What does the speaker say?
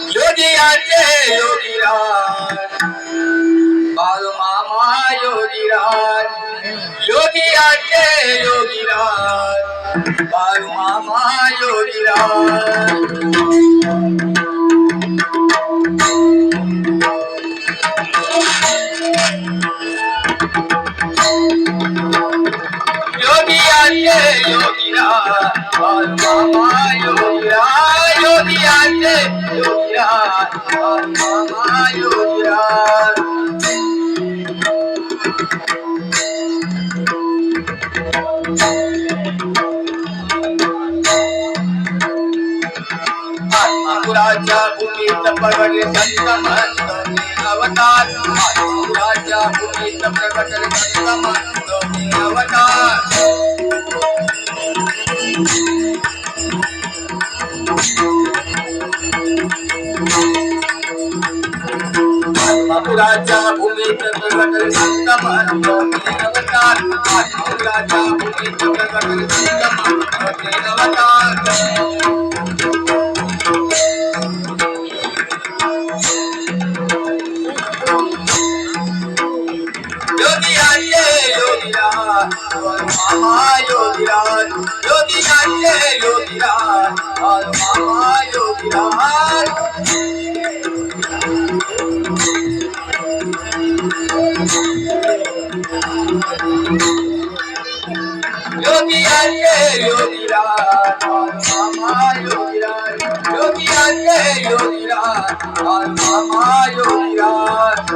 योगियाचे योगीराज बाळू मामा योगीराज योगियाचे योगीराज बाळू मामा योगीराज योगियाचे योगीराज बाळू मामा योगीराज योगियाचे योगीराज बाळू मामा योगीराज आत्मापुराच्या भूमीत प्रगटले संत महंतोनी अवतार आत्मापुराच्या भूमीत प्रगटले संत महंतोनी अवतार आत्मापुराच्या भूमीत प्रगटले संत महंतोनी अवतार आत्मापुराच्या भूमीत प्रगटले संत महंतोनी अवतार योगियाचे योगीराज बाळू मामा योगीराज योगियाचे योगीराज बाळू मामा योगीराज योगियाचे योगीराज बाळू मामा योगीराज योगियाचे योगीराज बाळू मामा योगीराज